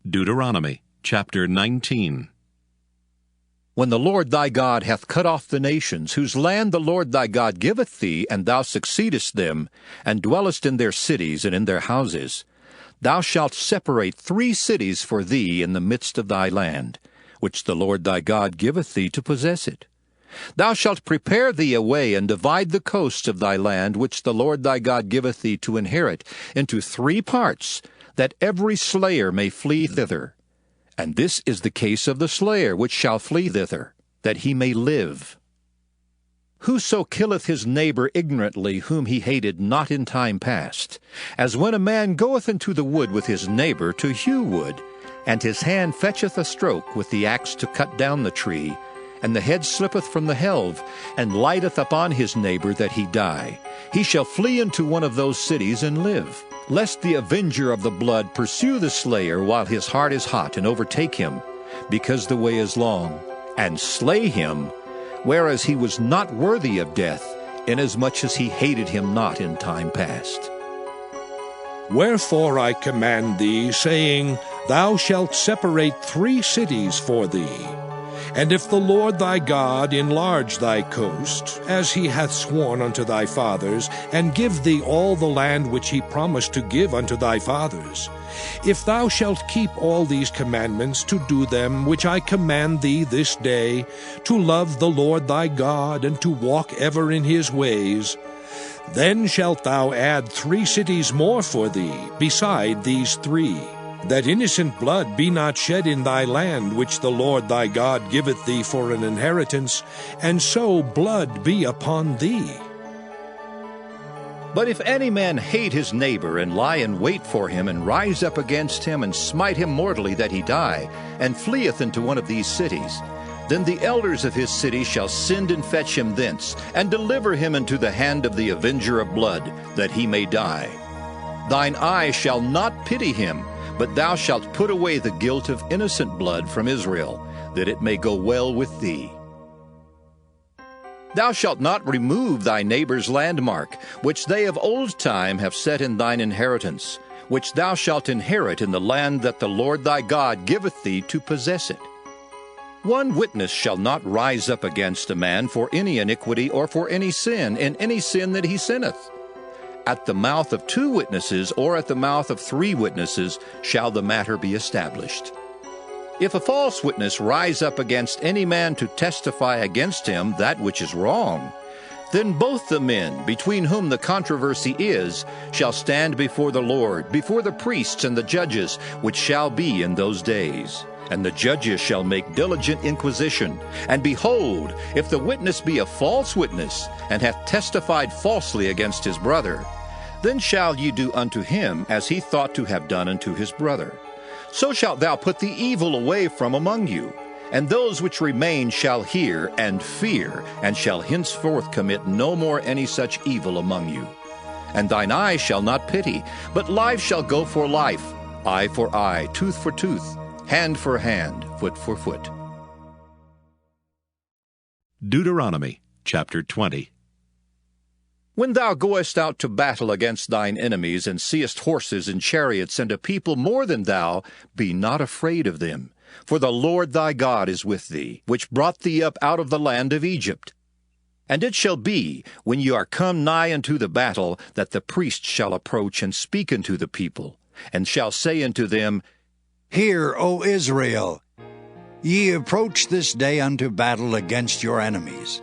Deuteronomy chapter 19. When the Lord thy God hath cut off the nations, whose land the Lord thy God giveth thee, and thou succeedest them, and dwellest in their cities and in their houses, thou shalt separate 3 cities for thee in the midst of thy land, which the Lord thy God giveth thee to possess it. Thou shalt prepare thee a way, and divide the coasts of thy land, which the Lord thy God giveth thee to inherit, into 3 parts, that every slayer may flee thither. And this is the case of the slayer which shall flee thither, that he may live. Whoso killeth his neighbor ignorantly, whom he hated not in time past, as when a man goeth into the wood with his neighbor to hew wood, and his hand fetcheth a stroke with the axe to cut down the tree, and the head slippeth from the helve, and lighteth upon his neighbor that he die, he shall flee into one of those cities and live. Lest the avenger of the blood pursue the slayer while his heart is hot, and overtake him, because the way is long, and slay him, whereas he was not worthy of death, inasmuch as he hated him not in time past. Wherefore I command thee, saying, Thou shalt separate 3 cities for thee. And if the Lord thy God enlarge thy coast, as he hath sworn unto thy fathers, and give thee all the land which he promised to give unto thy fathers, if thou shalt keep all these commandments to do them which I command thee this day, to love the Lord thy God, and to walk ever in his ways, then shalt thou add 3 cities more for thee, beside these 3, that innocent blood be not shed in thy land, which the Lord thy God giveth thee for an inheritance, and so blood be upon thee. But if any man hate his neighbor, and lie in wait for him, and rise up against him, and smite him mortally that he die, and fleeth into one of these cities, then the elders of his city shall send and fetch him thence, and deliver him into the hand of the avenger of blood, that he may die. Thine eye shall not pity him, but thou shalt put away the guilt of innocent blood from Israel, that it may go well with thee. Thou shalt not remove thy neighbor's landmark, which they of old time have set in thine inheritance, which thou shalt inherit in the land that the Lord thy God giveth thee to possess it. One witness shall not rise up against a man for any iniquity or for any sin, in any sin that he sinneth. At the mouth of 2 witnesses, or at the mouth of 3 witnesses, shall the matter be established. If a false witness rise up against any man to testify against him that which is wrong, then both the men, between whom the controversy is, shall stand before the Lord, before the priests and the judges, which shall be in those days. And the judges shall make diligent inquisition. And behold, if the witness be a false witness, and hath testified falsely against his brother, then shall ye do unto him as he thought to have done unto his brother. So shalt thou put the evil away from among you. And those which remain shall hear and fear, and shall henceforth commit no more any such evil among you. And thine eye shall not pity, but life shall go for life, eye for eye, tooth for tooth, hand for hand, foot for foot. Deuteronomy chapter 20. When thou goest out to battle against thine enemies, and seest horses and chariots, and a people more than thou, be not afraid of them. For the Lord thy God is with thee, which brought thee up out of the land of Egypt. And it shall be, when ye are come nigh unto the battle, that the priest shall approach and speak unto the people, and shall say unto them, Hear, O Israel, ye approach this day unto battle against your enemies.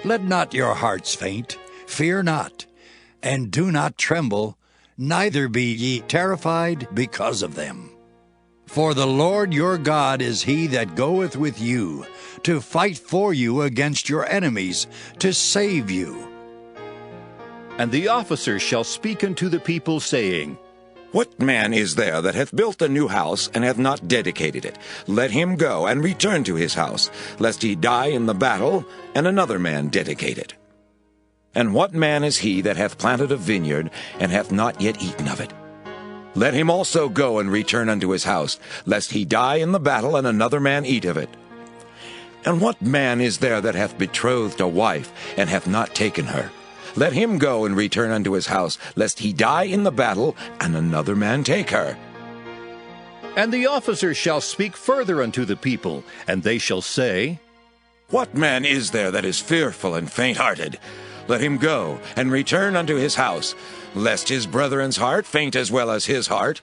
Let not your hearts faint, fear not, and do not tremble, neither be ye terrified because of them. For the Lord your God is he that goeth with you, to fight for you against your enemies, to save you. And the officers shall speak unto the people, saying, What man is there that hath built a new house, and hath not dedicated it? Let him go, and return to his house, lest he die in the battle, and another man dedicate it. And what man is he that hath planted a vineyard, and hath not yet eaten of it? Let him also go and return unto his house, lest he die in the battle, and another man eat of it. And what man is there that hath betrothed a wife, and hath not taken her? Let him go and return unto his house, lest he die in the battle, and another man take her. And the officers shall speak further unto the people, and they shall say, What man is there that is fearful and faint-hearted? Let him go, and return unto his house, lest his brethren's heart faint as well as his heart.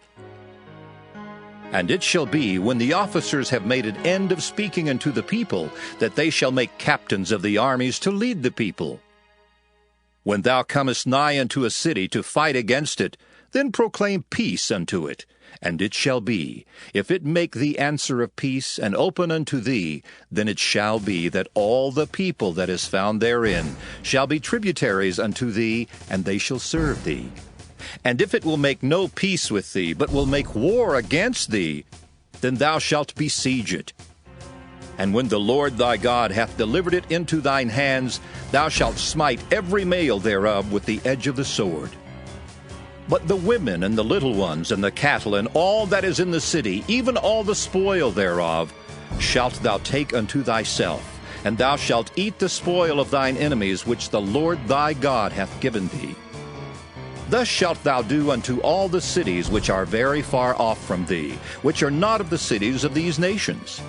And it shall be, when the officers have made an end of speaking unto the people, that they shall make captains of the armies to lead the people. When thou comest nigh unto a city to fight against it, then proclaim peace unto it. And it shall be, if it make thee answer of peace, and open unto thee, then it shall be that all the people that is found therein shall be tributaries unto thee, and they shall serve thee. And if it will make no peace with thee, but will make war against thee, then thou shalt besiege it. And when the Lord thy God hath delivered it into thine hands, thou shalt smite every male thereof with the edge of the sword. But the women and the little ones and the cattle and all that is in the city, even all the spoil thereof, shalt thou take unto thyself, and thou shalt eat the spoil of thine enemies which the Lord thy God hath given thee. Thus shalt thou do unto all the cities which are very far off from thee, which are not of the cities of these nations.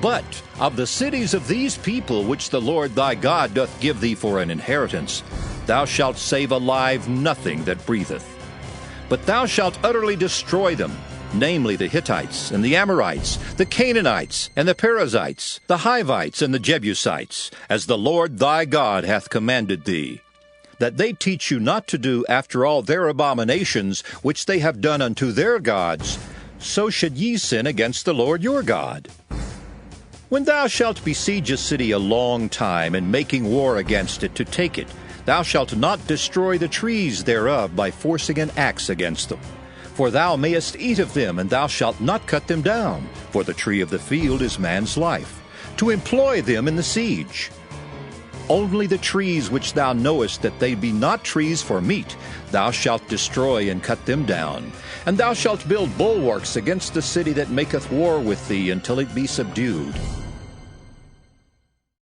But of the cities of these people which the Lord thy God doth give thee for an inheritance, thou shalt save alive nothing that breatheth. But thou shalt utterly destroy them, namely the Hittites, and the Amorites, the Canaanites, and the Perizzites, the Hivites, and the Jebusites, as the Lord thy God hath commanded thee, that they teach you not to do after all their abominations which they have done unto their gods, so should ye sin against the Lord your God. When thou shalt besiege a city a long time, and making war against it to take it, thou shalt not destroy the trees thereof by forcing an axe against them. For thou mayest eat of them, and thou shalt not cut them down, for the tree of the field is man's life, to employ them in the siege. Only the trees which thou knowest that they be not trees for meat, thou shalt destroy and cut them down. And thou shalt build bulwarks against the city that maketh war with thee until it be subdued.